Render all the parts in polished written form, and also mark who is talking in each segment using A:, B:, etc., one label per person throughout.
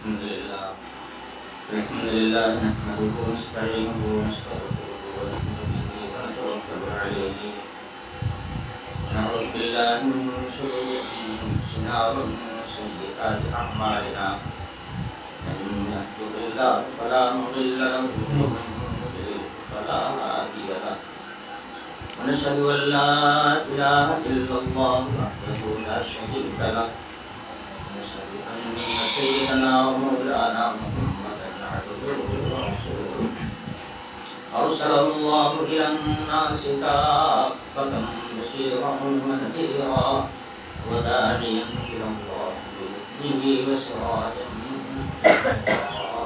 A: الحمد لله نحمده ونستعينه ونستغفره ونؤمن به ونتوكل عليه ونعوذ بالله من شرور أنفسنا ومن سيئات أعمالنا من يهده الله فلا مضل له ومن يضلل فلا هادي له ونشهد أن لا إله إلا الله وحده لا شريك له ونشهد أن سيدنا ومولانا محمدا عبده ورسوله أرسله الله إلى الناس كافة بشيرا ونذيرا وداعيا إلى الله بإذنه وسراجا منيرا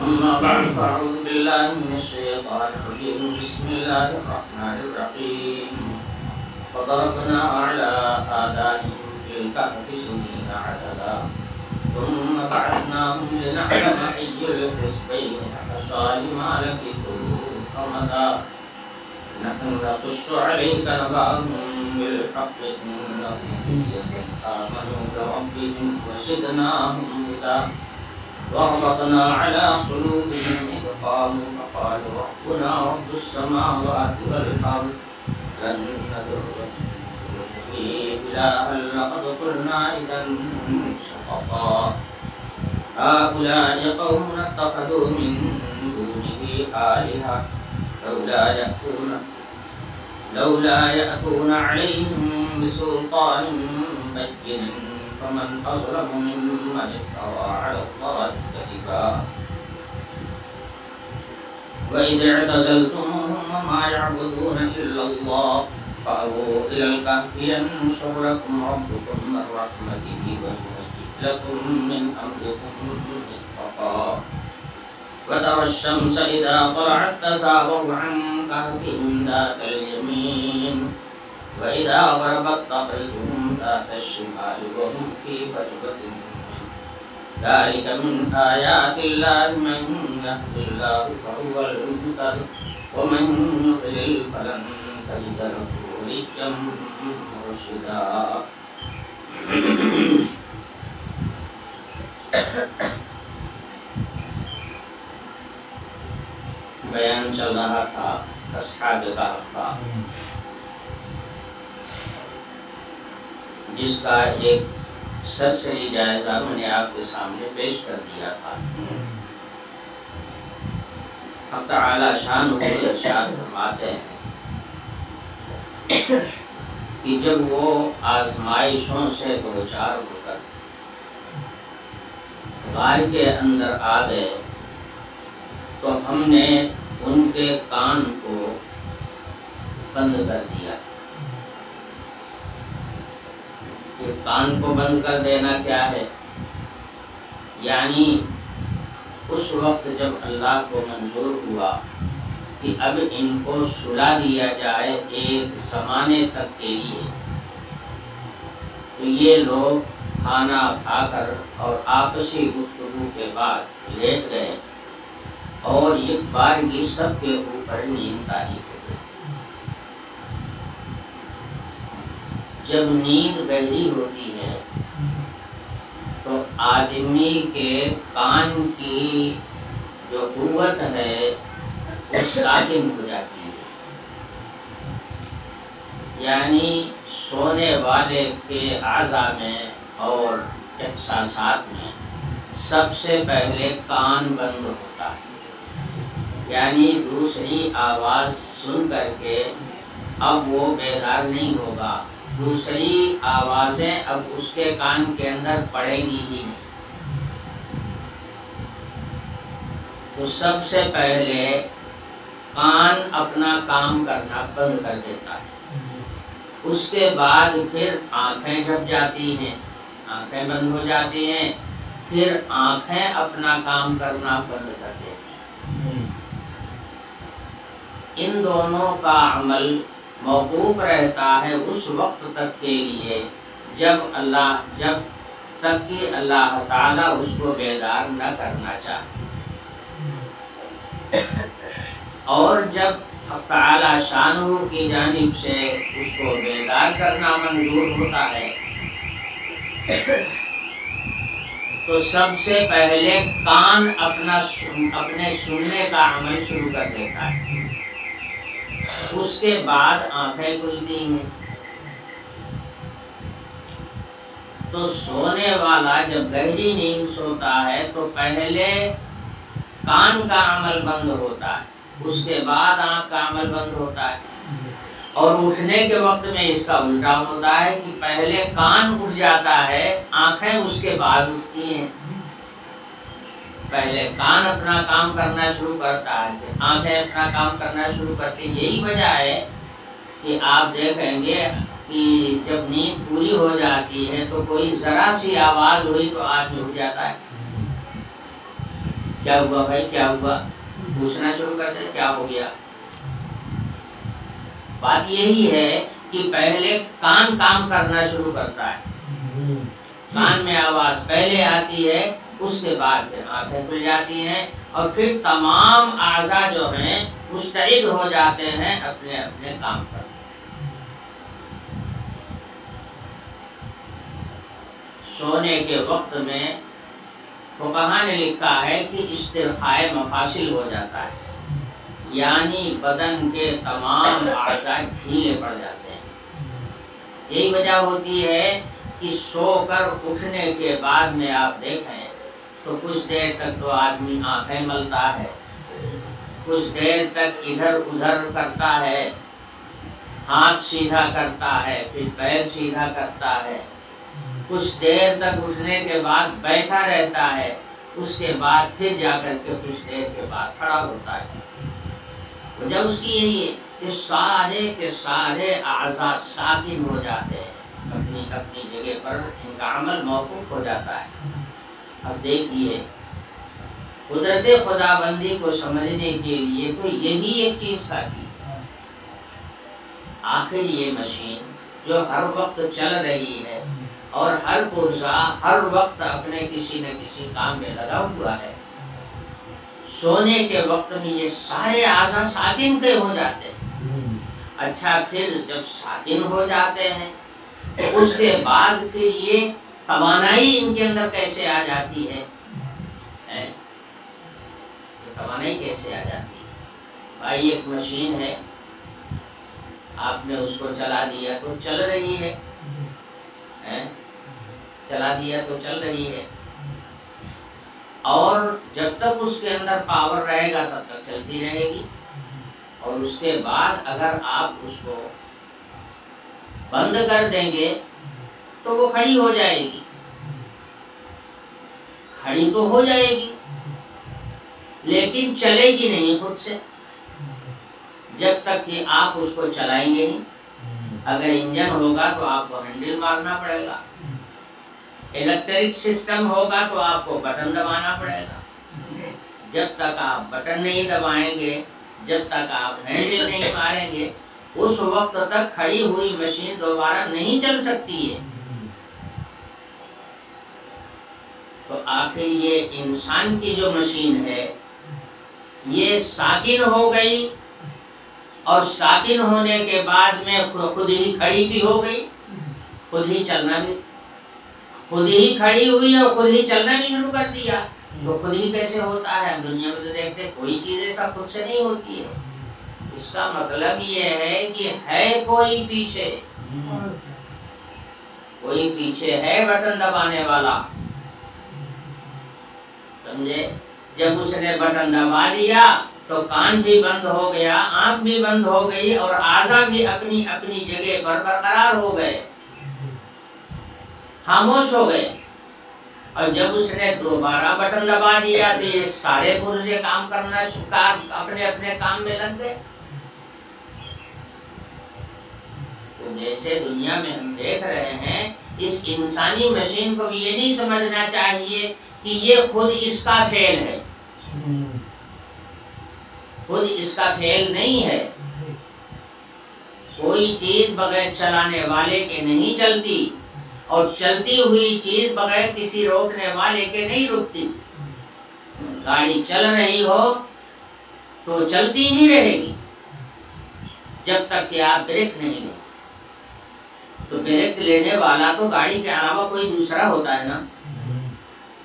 A: أما بعد فأعوذ بالله من الشيطان الرجيم بسم الله الرحمن الرحيم وضربنا على آذانهم في الكهف سنين عددا ثم بعثناهم لنعلم أي الحزبين أحصى لما لبثوا أمدا نحن نقص عليك نبأهم بالحق إنهم فتية آمنوا بربهم وزدناهم هدى وربطنا على قلوبهم إذ قاموا فقالوا ربنا رب السماوات والأرض لن ندعو إلها لقد قلنا إذا شططا هؤلاء قوم اتخذوا من دونه آلهة لولا يأتون عليهم بسلطان بين فمن أظلم ممن افترى على الله كذبا وإذ اعتزلتموهم وما يعبدون إلا الله فأووا إلى الكهف ينشر لكم ربكم من رحمته ويهيئ لكم من أمركم مرفقا وترى الشمس إذا طلعت تزاور عن كهفهم ذات اليمين وإذا غربت تقرضهم ذات الشمال وهم في فجوة ذلك من آيات الله من يهد الله فهو المهتد ومن يضلل فلن تجد له وليا مرشدا بیان چل رہا تھا اصحاب کہف کا، جس کا ایک سرسری جائزہ میں نے آپ کے سامنے پیش کر دیا تھا۔ حق تعالی شان و ارشاد فرماتے ہیں کہ جب وہ آزمائشوں سے دوچار ہو کر غار کے اندر آ گئے تو ہم نے ان کے کان کو بند کر دیا۔ یہ کان کو بند کر دینا کیا ہے؟ یعنی اس وقت جب اللہ کو منظور ہوا کہ اب ان کو سلا دیا جائے ایک زمانے تک کے لیے، تو یہ لوگ کھانا کھا کر اور آپسی گفتگو کے بعد لیٹ گئے اور ایک بارگی سب کے اوپر نیند طاری ہو گئی۔ جب نیند گہری ہوتی ہے تو آدمی کے کان کی جو قوت ہے وہ ساکن ہو جاتی ہے، یعنی سونے والے کے اعضاء میں اور احساسات میں سب سے پہلے کان بند ہوتا ہے، یعنی دوسری آواز سن کر کے اب وہ بیدار نہیں ہوگا، دوسری آوازیں اب اس کے کان کے اندر پڑے گی ہی نہیں۔ تو سب سے پہلے کان اپنا کام کرنا بند کر دیتا ہے، اس کے بعد پھر آنکھیں جھپ جاتی ہیں، آنکھیں بند ہو جاتی ہیں، پھر آنکھیں اپنا کام کرنا بند کر دیتی ہیں۔ ان دونوں کا عمل موقوف رہتا ہے اس وقت تک کے لیے جب تک کہ اللہ تعالیٰ اس کو بیدار نہ کرنا چاہے، اور جب تعالیٰ شانہ کی جانب سے اس کو بیدار کرنا منظور ہوتا ہے تو سب سے پہلے کان اپنے سننے کا عمل شروع کر دیتا ہے، اس کے بعد آنکھیں کھلتی ہیں۔ تو سونے والا جب گہری نیند سوتا ہے تو پہلے کان کا عمل بند ہوتا ہے، اس کے بعد آنکھ کا عمل بند ہوتا ہے، اور اٹھنے کے وقت میں اس کا الٹا ہوتا ہے کہ پہلے کان اٹھ جاتا ہے، آنکھیں اس کے بعد اٹھتی ہیں۔ پہلے کان اپنا کام کرنا شروع کرتا ہے، آنکھیں اپنا کام کرنا شروع کرتی ہیں۔ یہی وجہ ہے کہ آپ دیکھیں گے کہ جب نیند پوری ہو جاتی ہے تو کوئی ذرا سی آواز ہوئی تو آدمی اٹھ جاتا ہے، کیا ہوا بھائی کیا ہوا، پوچھنا شروع کرتے ہیں کیا ہو گیا۔ بات یہی ہے کہ پہلے کان کام کرنا شروع کرتا ہے، کان میں آواز پہلے آتی ہے، اس کے بعد پھر آنکھیں کھل جاتی ہیں، اور پھر تمام اعضاء جو ہیں مستعد ہو جاتے ہیں اپنے اپنے کام پر۔ سونے کے وقت میں فقہاء نے لکھا ہے کہ استرخاء مفاصل ہو جاتا ہے، یعنی بدن کے تمام اعضاء ڈھیلے پڑ جاتے ہیں۔ یہی وجہ ہوتی ہے کہ سو کر اٹھنے کے بعد میں آپ دیکھیں تو کچھ دیر تک تو آدمی آنکھیں ملتا ہے، کچھ دیر تک ادھر ادھر کرتا ہے، ہاتھ سیدھا کرتا ہے، پھر پیر سیدھا کرتا ہے، کچھ دیر تک اٹھنے کے بعد بیٹھا رہتا ہے، اس کے بعد پھر جا کر کے کچھ دیر کے بعد کھڑا ہوتا ہے۔ وجہ اس کی یہی ہے کہ سارے کے سارے اعضاء ساکن ہو جاتے ہیں، اپنی اپنی جگہ پر ان کا عمل موقوف ہو جاتا ہے۔ اب دیکھیے قدرت خدا بندی کو سمجھنے کے لیے تو یہی ایک چیز کافی ہے۔ آخر یہ مشین جو ہر وقت چل رہی ہے اور ہر پرزا ہر وقت اپنے کسی نہ کسی کام میں لگا ہوا ہے، سونے کے وقت میں یہ سارے اعضاء ساکن کے ہو جاتے ہیں۔ اچھا پھر جب ساکن ہو جاتے ہیں اس کے بعد پھر یہ توانائی ان کے اندر کیسے آ جاتی ہے، توانائی کیسے آ جاتی ہے؟ بھائی ایک مشین ہے، آپ نے اس کو چلا دیا تو چل رہی ہے، چلا دیا تو چل رہی ہے، اور جب تک اس کے اندر پاور رہے گا تب تک چلتی رہے گی، اور اس کے بعد اگر آپ اس کو بند کر دیں گے تو وہ کھڑی ہو جائے گی، کھڑی تو ہو جائے گی لیکن چلے گی نہیں خود سے، جب تک کہ آپ اس کو چلائیں گے نہیں۔ اگر انجن ہوگا تو آپ کو ہینڈل مارنا پڑے گا، الیکٹرک سسٹم ہوگا تو آپ کو بٹن دبانا پڑے گا، جب تک آپ بٹن نہیں دبائیں گے، جب تک آپ ہینڈل نہیں ماریں گے، اس وقت تک کھڑی ہوئی مشین دوبارہ نہیں چل سکتی ہے۔ تو آخر یہ انسان کی جو مشین ہے یہ ساکن ہو گئی، اور ساکن ہونے کے بعد میں خود ہی کھڑی بھی ہو گئی، خود ہی چلنا بھی، خود ہی کھڑی ہوئی اور خود ہی چلنا بھی شروع کر دیا۔ تو خود ہی کیسے ہوتا ہے؟ دنیا میں تو دیکھتے کوئی چیز ایسا خود سے نہیں ہوتی ہے۔ اس کا مطلب یہ ہے کہ ہے کوئی پیچھے، کوئی پیچھے ہے بٹن دبانے والا، سمجھے؟ جب اس نے بٹن دبا دیا تو کان بھی بند ہو گیا، آنکھ بھی بند ہو گئی، اور اعضاء بھی اپنی اپنی جگہ پر برقرار ہو گئے، خاموش ہو گئے۔ اور جب اس نے دوبارہ بٹن دبا دیا تو یہ سارے پرزے کام کرنا اپنے اپنے کام میں لگ گئے۔ تو جیسے دنیا میں ہم دیکھ رہے ہیں، اس انسانی مشین کو بھی یہ نہیں سمجھنا چاہیے کہ یہ خود اس کا فعل ہے، خود اس کا فعل نہیں ہے۔ کوئی چیز بغیر چلانے والے کے نہیں چلتی، اور چلتی ہوئی چیز بغیر کسی روکنے والے کے نہیں رکتی۔ گاڑی چل رہی ہو تو چلتی ہی رہے گی جب تک کہ آپ بریک نہیں لیں۔ تو بریک لینے والا تو گاڑی کے علاوہ کوئی دوسرا ہوتا ہے نا،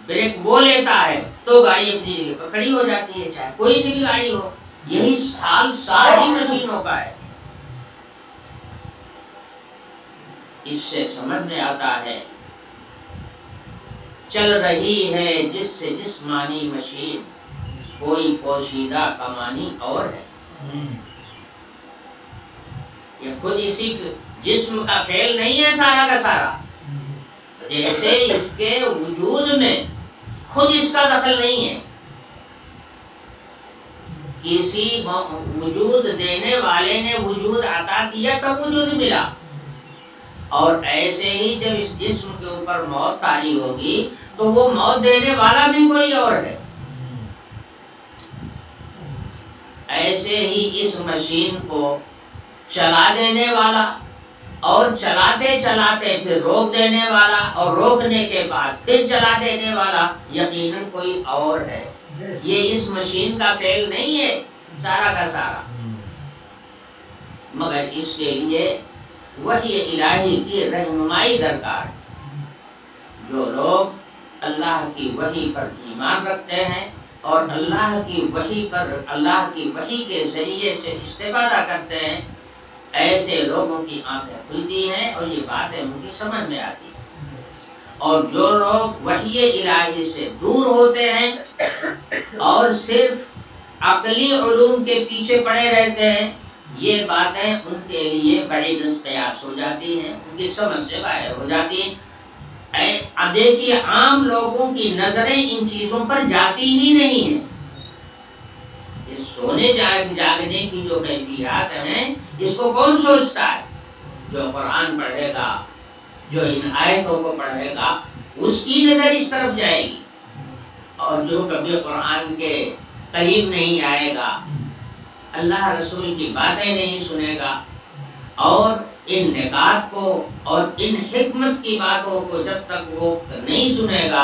A: بریک وہ لیتا ہے تو گاڑی اپنی جگہ پر کھڑی ہو جاتی ہے، چاہے کوئی سی بھی گاڑی ہو. یہی حال ساری مشینوں کا ہے. اس سے سمجھ میں آتا ہے چل رہی ہے جس سے جسمانی مشین، کوئی پوشیدہ کمانی اور ہے. یہ خود اسی جسم کا فعل نہیں ہے سارا کا سارا، جیسے اس کے وجود میں خود اس کا دخل نہیں ہے، کسی وجود دینے والے نے وجود عطا کیا تب وجود ملا. اور ایسے ہی جب اس جسم کے اوپر موت طاری ہوگی تو وہ موت دینے والا بھی کوئی اور ہے. ایسے ہی اس مشین کو چلا دینے والا اور چلاتے چلاتے پھر روک دینے والا اور روکنے کے بعد پھر چلا دینے والا یقیناً کوئی اور ہے. یہ اس مشین کا فعل نہیں ہے سارا کا سارا، مگر اس کے لیے وحی الہی کی رہنمائی درکار. جو لوگ اللہ کی وحی پر ایمان رکھتے ہیں اور اللہ کی وحی کے ذریعے سے استفادہ کرتے ہیں، ایسے لوگوں کی آنکھیں کھلتی ہیں اور یہ باتیں ان کی سمجھ میں آتی ہیں. اور جو لوگ وحی الہی سے دور ہوتے ہیں اور صرف عقلی علوم کے پیچھے پڑے رہتے ہیں، یہ باتیں ان کے لیے بعید قیاس ہو جاتی ہیں، ان کی سمجھ سے باہر ہو جاتی ہیں. اب دیکھیے عام لوگوں کی نظریں ان چیزوں پر جاتی ہی نہیں ہیں. اس سونے جاگنے کی جو کیفیات ہیں اس کو کون سوچتا ہے؟ جو قرآن پڑھے گا، جو ان آیتوں کو پڑھے گا، اس کی نظر اس طرف جائے گی. اور جو کبھی قرآن کے قریب نہیں آئے گا، اللہ رسول کی باتیں نہیں سنے گا اور ان نکات کو اور ان حکمت کی باتوں کو جب تک وہ نہیں سنے گا،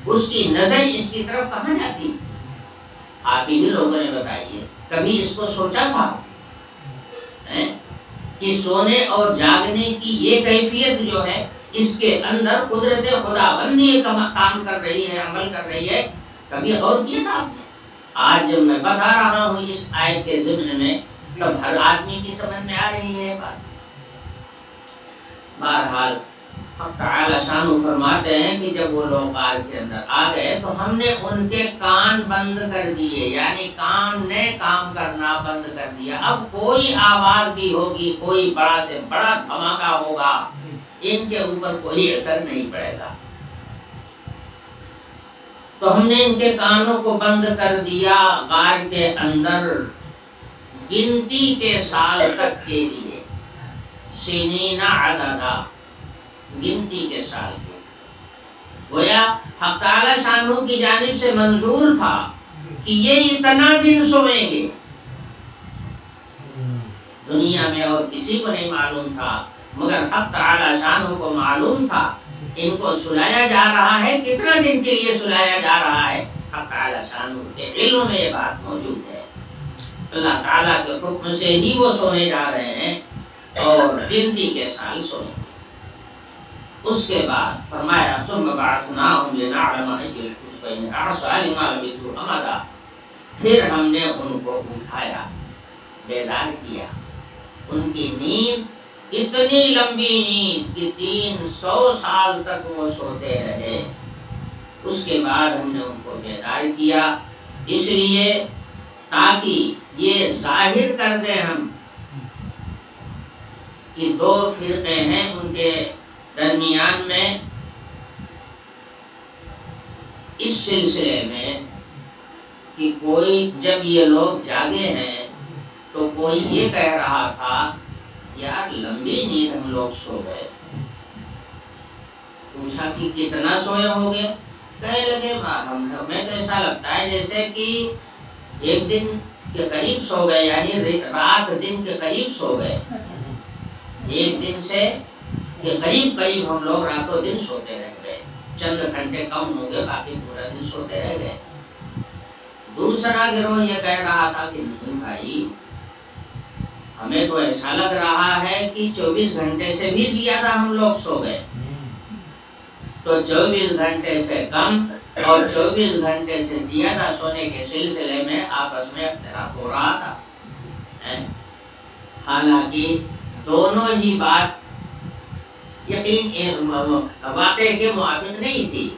A: اس کی نظر اس کی طرف کہاں جاتی؟ آپ ہی لوگوں نے بتائیے، کبھی اس کو سوچا تھا کہ سونے اور جاگنے کی یہ کیفیت جو ہے اس کے اندر قدرت خداوندی کام کر رہی ہے، عمل کر رہی ہے؟ کبھی غور کیا تھا آپ نے؟ آج جب میں بتا رہا ہوں اس آیت کے ضمن میں، تب ہر آدمی کی سمجھ میں آ رہی ہے بات. بہرحال حق تعالی شانہ فرماتے ہیں کہ جب وہ لوگ غار کے اندر آ گئے تو ہم نے ان کے کان بند کر دیے، یعنی کان نے کام کرنا بند کر دیا. اب کوئی آواز بھی ہوگی، کوئی بڑا سے بڑا دھماکہ ہوگا، ان کے اوپر کوئی اثر نہیں پڑے گا. تو ہم نے ان کے کانوں کو بند کر دیا غار کے اندر گنتی کے سال تک کے لیے. سنین عددا، گنتی کے سال کے. گویا حق تعالی شانہ کی جانب سے منظور تھا کہ یہ اتنا دن سوئیں گے. دنیا میں اور کسی کو نہیں معلوم تھا، مگر حق تعالی شانہ کو معلوم تھا. ان کو سلایا جا رہا ہے، کتنا دن کے لیے سلایا جا رہا ہے، حق تعالی شانہ کے علم میں یہ بات موجود ہے. اللہ تعالیٰ کے حکم سے ہی وہ سونے جا رہے ہیں اور گنتی کے سال سوئیں گے. اس کے بعد فرمایا ثم بعثناہم لنعلم ای الحزبین احصیٰ لما لبثوا امدا. پھر ہم نے ان کو اٹھایا، بیدار کیا. ان کی نیند اتنی لمبی نیند کہ 300 سال تک وہ سوتے رہے. اس کے بعد ہم نے ان کو بیدار کیا، اس لیے تاکہ یہ ظاہر کر دیں ہم کہ دو فرقے ہیں ان کے درمیان میں اس سلسلے میں کہ کوئی جب یہ لوگ جاگے ہیں تو کوئی یہ کہہ رہا تھا یار لمبی نیند ہم لوگ سو گئے. پوچھا کہ کتنا سوئے ہوگے؟ کہنے لگے ہمیں تو ایسا لگتا ہے جیسے کہ ایک دن کے قریب سو گئے، یعنی رات دن کے قریب سو گئے. ایک دن سے کہ قریب ہم لوگ راتوں دن سوتے رہ گئے، چند گھنٹے کم ہو گئے، باقی پورا دن سوتے رہ گئے. دوسرا گروہ یہ کہہ رہا تھا کہ نہیں بھائی، ہمیں تو ایسا لگ رہا ہے کہ 24 گھنٹے سے بھی زیادہ ہم لوگ سو گئے. تو 24 گھنٹے سے کم اور 24 گھنٹے سے زیادہ سونے کے سلسلے میں آپس میں اختلاف ہو رہا تھا۔ حالانکہ دونوں ہی بات یقین واقعے کے موافق نہیں تھی،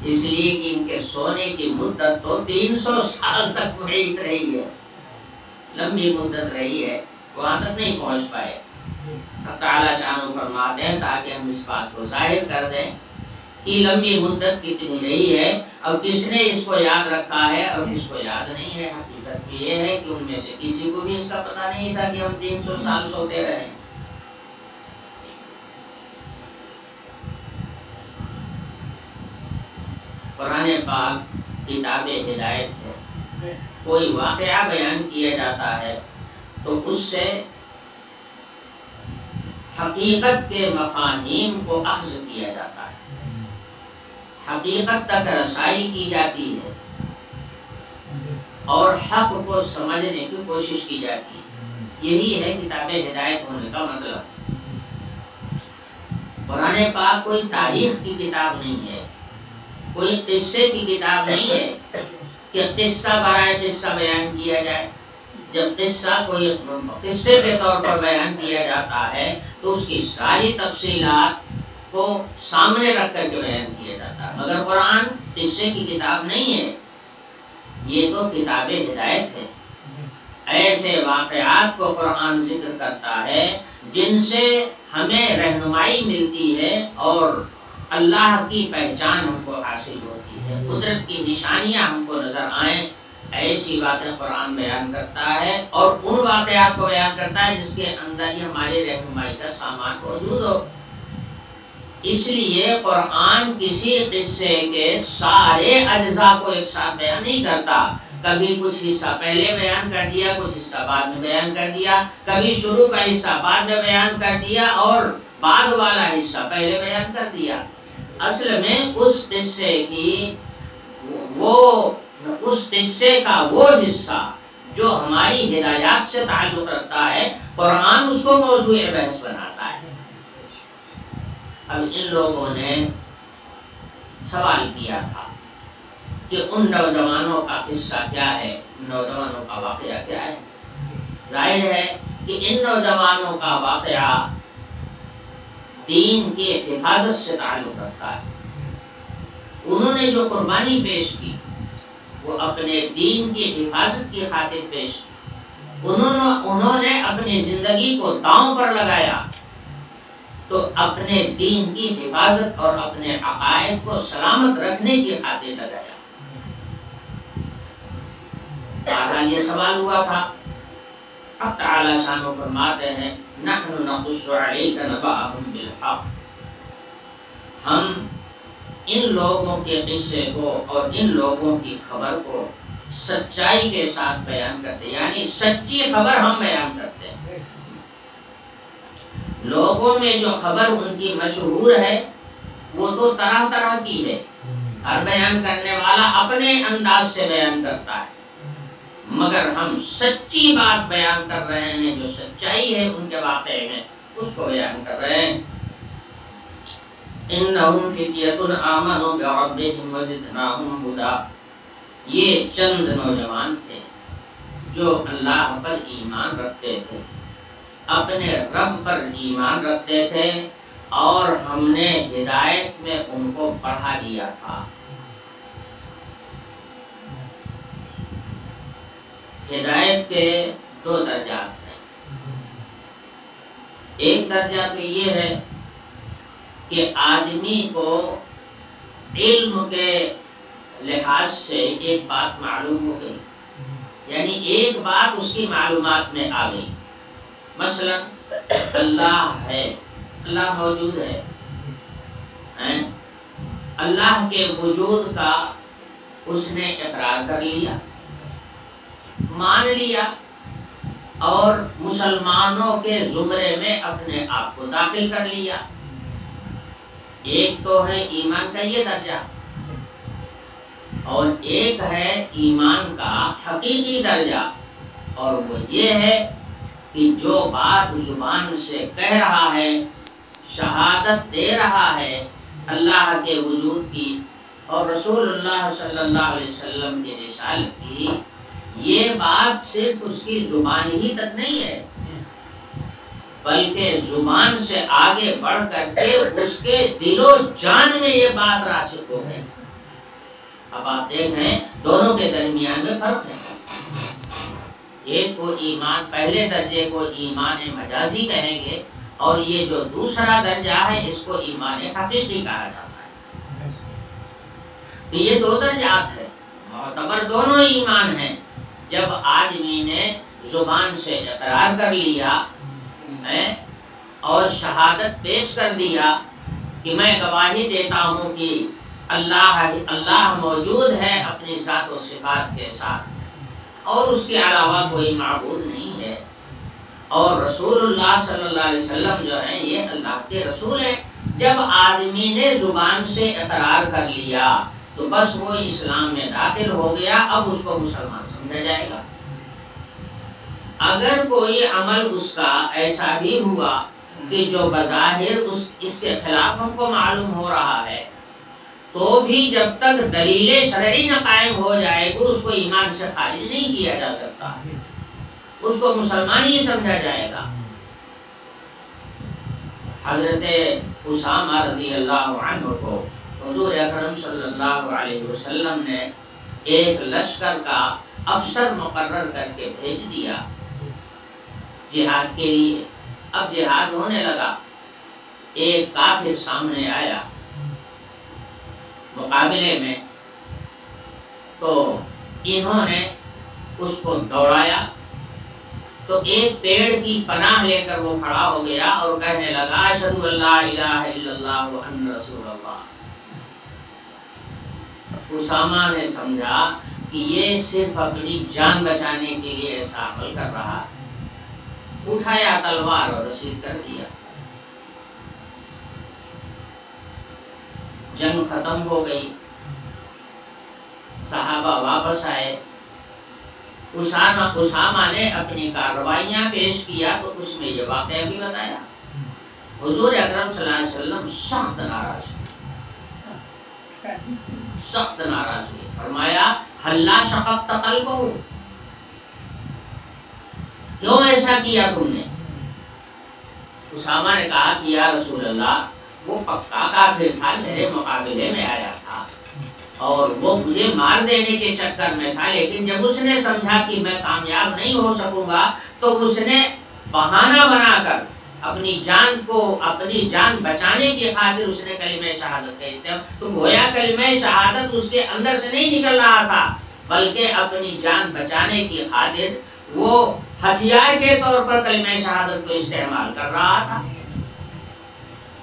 A: اس لیے کہ ان کے سونے کی مدت تو 300 سال تک محیط رہی ہے، لمبی مدت رہی ہے، وہاں تک نہیں پہنچ پائے۔ تعالیٰ شان فرماتے ہیں تاکہ ہم اس بات کو ظاہر کر دیں کہ لمبی مدت کتنی رہی ہے اور کس نے اس کو یاد رکھا ہے اور کس کو یاد نہیں ہے۔ حقیقت یہ ہے کہ ان میں سے کسی کو بھی اس کا پتہ نہیں تھا کہ ہم 300 سال سوتے رہے۔ قرآن پاک کتاب ہدایت ہے، کوئی واقعہ بیان کیا جاتا ہے تو اس سے حقیقت کے مفاہیم کو اخذ کیا جاتا ہے، حقیقت تک رسائی کی جاتی ہے اور حق کو سمجھنے کی کوشش کی جاتی ہے۔ یہی ہے کتاب ہدایت ہونے کا مطلب۔ قرآن پاک کوئی تاریخ کی کتاب نہیں ہے، کوئی قصے کی کتاب نہیں ہے کہ قصہ برائے قصہ بیان کیا جائے۔ جب قصہ کوئی قصے کے طور پر بیان کیا جاتا ہے تو اس کی ساری تفصیلات کو سامنے رکھ کر کے بیان کیا جاتا ہے، مگر قرآن قصے کی کتاب نہیں ہے، یہ تو کتاب ہدایت ہے۔ ایسے واقعات کو قرآن ذکر کرتا ہے جن سے ہمیں رہنمائی ملتی ہے اور اللہ کی پہچان ہم کو حاصل ہوتی ہے، قدرت کی نشانیاں ہم کو نظر آئیں، ایسی باتیں قرآن بیان کرتا ہے اور ان واقعات کو بیان کرتا ہے جس کے اندر ہی ہماری رہنمائی کا سامان موجود ہو۔ اس لیے قرآن کسی قصے کے سارے اجزاء کو ایک ساتھ بیان نہیں کرتا، کبھی کچھ حصہ پہلے بیان کر دیا، کچھ حصہ بعد میں بیان کر دیا، کبھی شروع کا حصہ بعد میں بیان کر دیا اور بعد والا حصہ پہلے بیان کر دیا۔ اصل میں اس قصے کا وہ حصہ جو ہماری ہدایات سے تعلق رکھتا ہے، قرآن اس کو موضوع بحث بناتا ہے۔ اب ان لوگوں نے سوال کیا تھا کہ ان نوجوانوں کا قصہ کیا ہے، نوجوانوں کا واقعہ کیا ہے۔ ظاہر ہے کہ ان نوجوانوں کا واقعہ دین کی حفاظت سے تعلق رکھتا ہے۔ انہوں نے جو قربانی پیش کی وہ اپنے دین کی حفاظت کی خاطر پیش کی۔ انہوں نے اپنی زندگی کو داؤں پر لگایا تو اپنے دین کی حفاظت اور اپنے عقائد کو سلامت رکھنے کی خاطر لگایا۔ بہرحال یہ سوال ہوا تھا۔ اب تعالیٰ شان فرماتے ہیں نحن نقص علیک نبأہم بالحق، ہم ان لوگوں کے قصے کو اور ان لوگوں کی خبر کو سچائی کے ساتھ بیان کرتے ہیں، یعنی سچی خبر ہم بیان کرتے ہیں۔ لوگوں میں جو خبر ان کی مشہور ہے وہ تو طرح طرح کی ہے، ہر بیان کرنے والا اپنے انداز سے بیان کرتا ہے، مگر ہم سچی بات بیان کر رہے ہیں، جو سچائی ہے ان کے واقعے میں اس کو بیان کر رہے ہیں۔ انہم فتیۃ آمنوا بربہم وزدناہم ہدی، یہ چند نوجوان تھے جو اللہ پر ایمان رکھتے تھے، اپنے رب پر ایمان رکھتے تھے اور ہم نے ہدایت میں ان کو بڑھا دیا تھا۔ ہدایت کے دو درجات ہیں۔ ایک درجہ تو یہ ہے کہ آدمی کو علم کے لحاظ سے ایک بات معلوم ہو گئی، یعنی ایک بات اس کی معلومات میں آ گئی، مثلا اللہ ہے، اللہ موجود ہے، اللہ کے وجود کا اس نے اقرار کر لیا، مان لیا اور مسلمانوں کے زمرے میں اپنے آپ کو داخل کر لیا۔ ایک تو ہے ایمان کا یہ درجہ، اور ایک ہے ایمان کا حقیقی درجہ، اور وہ یہ ہے کہ جو بات زبان سے کہہ رہا ہے، شہادت دے رہا ہے اللہ کے وجود کی اور رسول اللہ صلی اللہ علیہ وسلم کی رسالت کی، یہ بات صرف اس کی زبان ہی تک نہیں ہے، بلکہ زبان سے آگے بڑھ کر کے اس کے دل و جان میں یہ بات راسخ ہو گئی۔ اب آپ دیکھیں دونوں کے درمیان میں فرق ہے، ایک کو ایمان پہلے درجے کو ایمان مجازی کہیں گے، اور یہ جو دوسرا درجہ ہے اس کو ایمان حقیقی کہا جاتا ہے۔ تو یہ دو درجات ہیں، معتبر دونوں ایمان ہیں۔ جب آدمی نے زبان سے اقرار کر لیا اور شہادت پیش کر دیا کہ میں گواہی دیتا ہوں کہ اللہ موجود ہے اپنی ذات و صفات کے ساتھ، اور اس کے علاوہ کوئی معبود نہیں ہے، اور رسول اللہ صلی اللہ علیہ وسلم جو ہیں یہ اللہ کے رسول ہیں، جب آدمی نے زبان سے اقرار کر لیا تو بس وہ اسلام میں داخل ہو گیا، اب اس کو مسلمان سمجھا جائے گا۔ اگر کوئی عمل اس کا ایسا بھی ہوا کہ جو بظاہر اس کے خلاف ہم کو معلوم ہو رہا ہے، تو بھی جب تک دلیل شرعی نہ قائم ہو جائے گی اس کو ایمان سے خارج نہیں کیا جا سکتا، اس کو مسلمان ہی سمجھا جائے گا۔ حضرت اسامہ رضی اللہ عنہ کو حضور اکرم صلی اللہ علیہ وسلم نے ایک لشکر کا افسر مقرر کر کے بھیج دیا جہاد کے لیے۔ اب جہاد ہونے لگا، ایک کافر سامنے آیا مقابلے میں، تو انہوں نے اس کو دوڑایا، تو ایک پیڑ کی پناہ لے کر وہ کھڑا ہو گیا اور کہنے لگا اشہد ان لا الہ الا اللہ وان رسول اللہ۔ اسامہ نے سمجھا کہ یہ صرف اپنی جان بچانے کے لیے ایسا عمل کر رہا، اٹھایا تلوار اور رسید کر دیا۔ جنگ ختم ہو گئی، صحابہ واپس آئے، اسامہ نے اپنی کارروائیاں پیش کیا تو اس میں یہ واقعہ بھی بتایا۔ حضور اکرم صلی اللہ علیہ وسلم سخت ناراض ہوئے، سخت ناراض ہوئے، فرمایا حلا شققت قلبہ، کیوں ایسا کیا تم نے؟ اسامہ نے کہا کہ یا رسول اللہ وہ پکا کافر تھا، میرے مقابلے میں آیا تھا اور وہ مجھے مار دینے کے چکر میں تھا، لیکن جب اس نے سمجھا کہ میں کامیاب نہیں ہو سکوں گا تو اس نے بہانہ بنا کر اپنی جان بچانے کی خاطر اس نے کلمہ شہادت کا استعمال، تو گویا کلمہ شہادت اس کے اندر سے نہیں نکل رہا تھا، بلکہ اپنی جان بچانے کی خاطر وہ ہتھیار کے طور پر کلمہ شہادت کو استعمال کر رہا تھا۔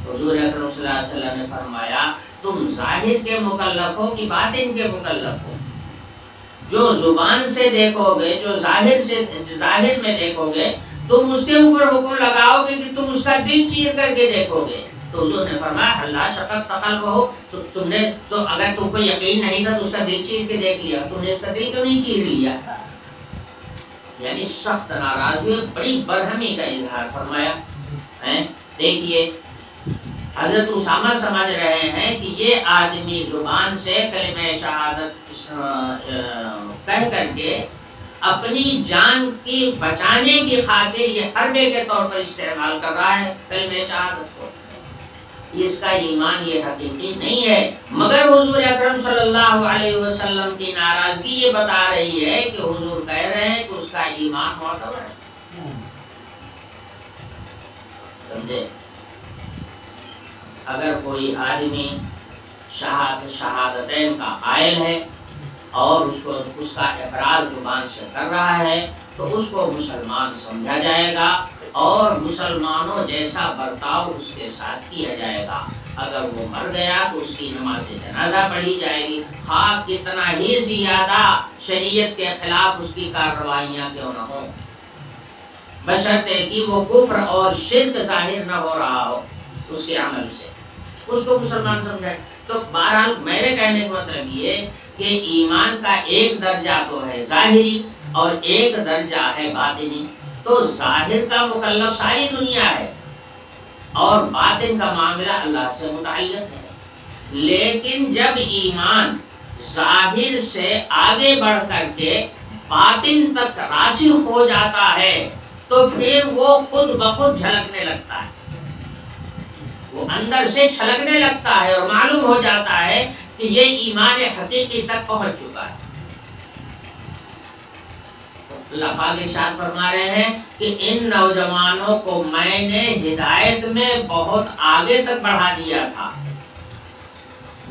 A: حضور اکرم صلی اللہ علیہ وسلم نے فرمایا تم ظاہر کے مکلف ہو کہ باطن کے مکلف ہو؟ جو زبان سے دیکھو گے، جو ظاہر میں دیکھو گے، تم اس کے اوپر حکم لگاؤ گے کہ تم اس کا دل چیر کر کے دیکھو گے۔ تو حضور نے فرمایا اللہ شققت قلبہ، تو تم نے تو اگر تم کو یقین نہیں تھا تو اس کا دل چیر کے دیکھ لیا، تم نے اس کا دل کیوں نہیں چیر لیا؟ یعنی سخت ناراض ہوئے، بڑی برہمی کا اظہار فرمایا۔ دیکھیے حضرت اسامہ سمجھ رہے ہیں کہ یہ آدمی زبان سے کلمہ شہادت کہہ کر کے اپنی جان کی بچانے کی خاطر یہ حربے کے طور پر استعمال کر رہا ہے کلمہ شہادت کو، اس کا ایمان یہ حقیقی نہیں ہے۔ مگر حضور اکرم صلی اللہ علیہ وسلم کی ناراضگی یہ بتا رہی ہے کہ حضور کہہ رہے ہیں کہ اس کا ایمان معتبر ہے، سمجھے؟ اگر کوئی آدمی شہادتین کا قائل ہے اور اس کا اقرار زبان سے کر رہا ہے تو اس کو مسلمان سمجھا جائے گا اور مسلمانوں جیسا برتاؤ اس کے ساتھ کیا جائے گا۔ اگر وہ مر گیا تو اس کی نماز جنازہ پڑھی جائے گی، خواہ کتنا ہی زیادہ شریعت کے خلاف اس کی کارروائیاں کیوں نہ ہوں، بشرطے کہ وہ کفر اور شرک ظاہر نہ ہو رہا ہو اس کے عمل سے، اس کو مسلمان سمجھائے۔ تو بہرحال میرے کہنے کا مطلب یہ کہ ایمان کا ایک درجہ تو ہے ظاہری اور ایک درجہ ہے باطنی۔ تو ظاہر کا مکلف ساری دنیا ہے اور باطن کا معاملہ اللہ سے متعلق ہے۔ لیکن جب ایمان ظاہر سے آگے بڑھ کر کے باطن تک راسخ ہو جاتا ہے تو پھر وہ خود بخود جھلکنے لگتا ہے، وہ اندر سے چھلکنے لگتا ہے اور معلوم ہو جاتا ہے کہ یہ ایمان حقیقی تک پہنچ چکا ہے۔ اللہ پاک ارشاد فرما رہے ہیں کہ ان نوجوانوں کو میں نے ہدایت میں بہت آگے تک بڑھا دیا تھا،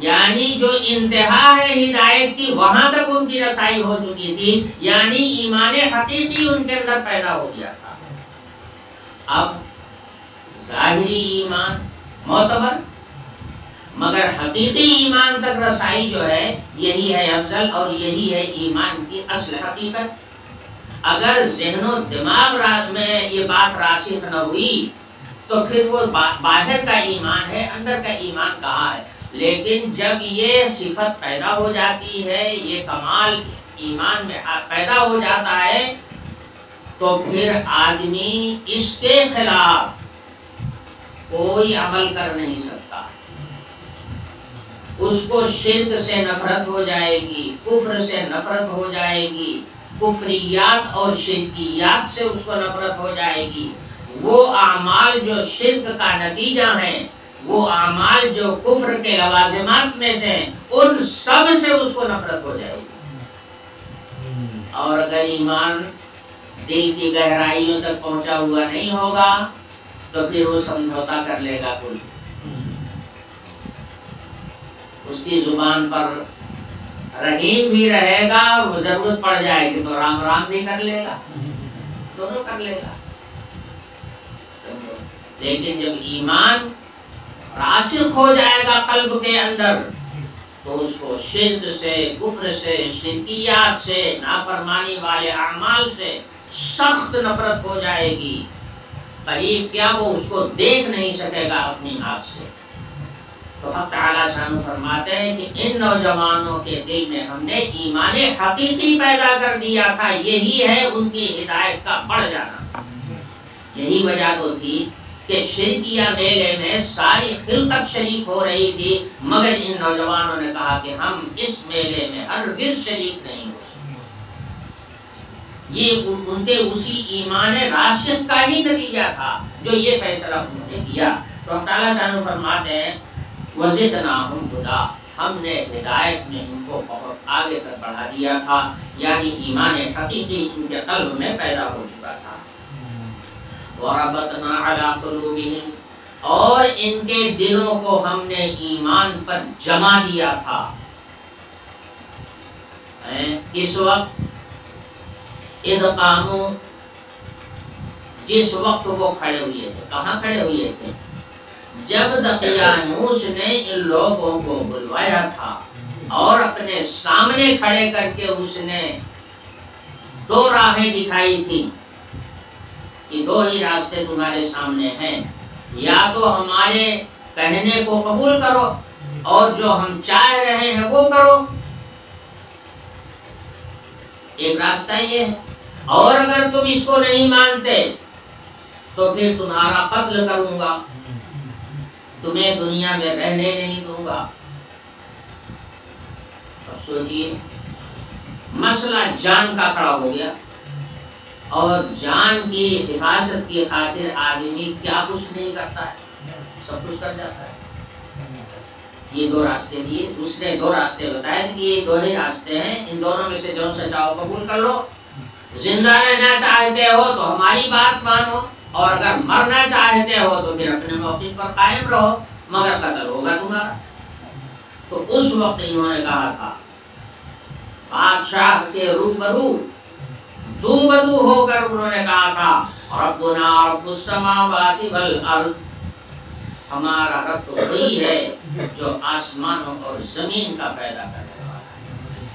A: یعنی جو انتہا ہے ہدایت کی وہاں تک ان کی رسائی ہو چکی تھی، یعنی ایمان حقیقی ان کے اندر پیدا ہو گیا تھا۔ اب ظاہری ایمان معتبر، مگر حقیقی ایمان تک رسائی جو ہے یہی ہے افضل، اور یہی ہے ایمان کی اصل حقیقت۔ اگر ذہن و دماغ میں یہ بات راسخ نہ ہوئی تو پھر وہ باہر کا ایمان ہے، اندر کا ایمان کہاں ہے؟ لیکن جب یہ صفت پیدا ہو جاتی ہے، یہ کمال ایمان میں پیدا ہو جاتا ہے، تو پھر آدمی اس کے خلاف کوئی عمل کر نہیں سکتا۔ اس کو شرک سے نفرت ہو جائے گی، کفر سے نفرت ہو جائے گی، کفریات اور شرکیات سے اس کو نفرت ہو جائے گی۔ وہ اعمال جو شرک کا نتیجہ ہیں، وہ اعمال جو کفر کے لوازمات میں سے ہیں، ان سب سے اس کو نفرت ہو جائے گی۔ اور اگر ایمان دل کی گہرائیوں تک پہنچا ہوا نہیں ہوگا تو پھر وہ سمجھوتا کر لے گا، کل اس کی زبان پر رحیم بھی رہے گا، وہ ضرورت پڑ جائے گی تو رام رام بھی کر لے گا، دونوں کر لے گا۔ لیکن جب ایمان راسخ ہو جائے گا قلب کے اندر تو اس کو شرک سے، کفر سے، شرکیات سے، نافرمانی والے اعمال سے سخت نفرت ہو جائے گی۔ قریب کیا وہ اس کو دیکھ نہیں سکے گا اپنی آنکھ سے۔ تو حق تعالیٰ شان فرماتے ہیں کہ ان نوجوانوں کے دل میں ہم نے ایمان حقیقی پیدا کر دیا تھا، یہی ہے ان کی ہدایت کا بڑھ جانا۔ یہی وجہ تو تھی کہ شرکیہ میلے میں ساری خلقت شریک ہو رہی تھی، مگر ان نوجوانوں نے کہا کہ ہم اس میلے میں ہرگز شریک نہیں ہو سکتے۔ یہ ان کے اسی ایمان راسخ کا ہی نتیجہ تھا جو یہ فیصلہ انہوں نے کیا۔ تو اللہ تعالیٰ شان فرماتے ہیں وَزِدْنَاهُمْ هُدًى، ہم نے ہدایت میں ان کو بہت آگے تک بڑھا دیا تھا، یعنی ایمان حقیقی ان کے قلب میں پیدا ہو چکا تھا۔ وَرَبَطْنَا عَلَىٰ قُلُوبِهِمْ، اور ان کے دلوں کو ہم نے ایمان پر جما دیا تھا۔ اس وقت اِذْ قَامُوا، جس وقت وہ کھڑے ہوئے تھے، کہاں کھڑے ہوئے تھے؟ جب دقیانوس نے ان لوگوں کو بلوایا تھا اور اپنے سامنے کھڑے کر کے اس نے دو راہیں دکھائی تھی کہ دو ہی راستے تمہارے سامنے ہیں، یا تو ہمارے کہنے کو قبول کرو اور جو ہم چاہ رہے ہیں وہ کرو، ایک راستہ یہ ہے، اور اگر تم اس کو نہیں مانتے تو پھر تمہارا قتل کروں گا، تمہیں دنیا میں رہنے نہیں دوں گا۔ اب سوچئے مسئلہ جان کا کھڑا ہو گیا، اور جان کی حفاظت کی خاطر آدمی کیا کچھ نہیں کرتا ہے، سب کچھ کر جاتا ہے۔ یہ دو راستے دیے، اس نے دو راستے بتائے کہ یہ دو ہی راستے ہیں، ان دونوں میں سے جو سے چاہو قبول کر لو، زندہ رہنا چاہتے ہو تو ہماری بات مانو، اور اگر مرنا چاہتے ہو تو پھر اپنے موقف پر قائم رہو، مگر قتل ہوگا تمہارا۔ تو اس وقت انہوں نے کہا تھا، بادشاہ کے روبرو دو بدو ہو کر انہوں نے کہا تھا، ربنا رب السماوات والارض، ہمارا رب تو وہی ہے جو آسمانوں اور زمین کا پیدا کرنے والا ہے۔